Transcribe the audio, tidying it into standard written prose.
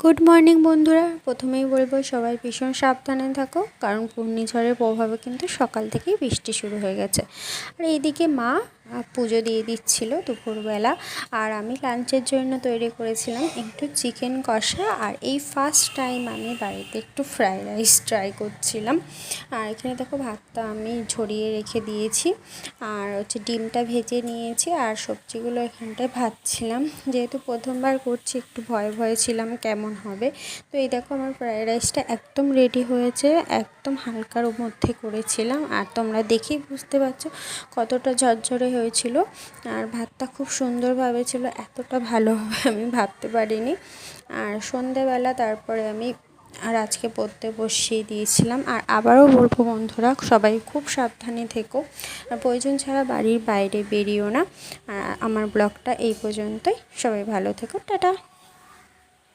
Good morning বন্ধুরা। প্রথমেই বলবো সবাই ভীষণ সাবধানে থাকো, কারণ ঘূর্ণিঝড়ের প্রভাবে কিন্তু সকাল থেকেই বৃষ্টি শুরু হয়ে গেছে। আর এইদিকে মা পুজো দিয়ে দিচ্ছিল দুপুরবেলা, আর আমি লাঞ্চের জন্য তৈরি করেছিলাম একটু চিকেন কষা। আর এই ফার্স্ট টাইম আমি বাড়িতে একটু ফ্রাইড রাইস ট্রাই করছিলাম। আর এখানে দেখো ভাতটা আমি ঝরিয়ে রেখে দিয়েছি, আর ডিমটা ভেজে নিয়েছি, আর সবজিগুলো এখানটায় ভাজছিলাম। যেহেতু প্রথমবার করছি একটু ভয়ে ভয়ে ছিলাম কেমন হবে। তো এই দেখো আমার ফ্রাইড রাইসটা একদম রেডি হয়েছে, একদম হালকার মধ্যে করেছিলাম, আর তোমরা দেখেই বুঝতে পারছো কতটা ঝরঝরে হয়েছিল। আর ভাতটা খুব সুন্দরভাবে ছিল, এতটা ভালো হবে আমি ভাবতে পারিনি। আর সন্ধেবেলা তারপরে আমি আজকে পড়তে বসিয়ে দিয়েছিলাম। আর আবারও বলবো বন্ধুরা, সবাই খুব সাবধানে থেকো, আর প্রয়োজন ছাড়া বাড়ির বাইরে বেরিও না। আর আমার ব্লগটা এই পর্যন্তই, সবাই ভালো থেকো, টাটা।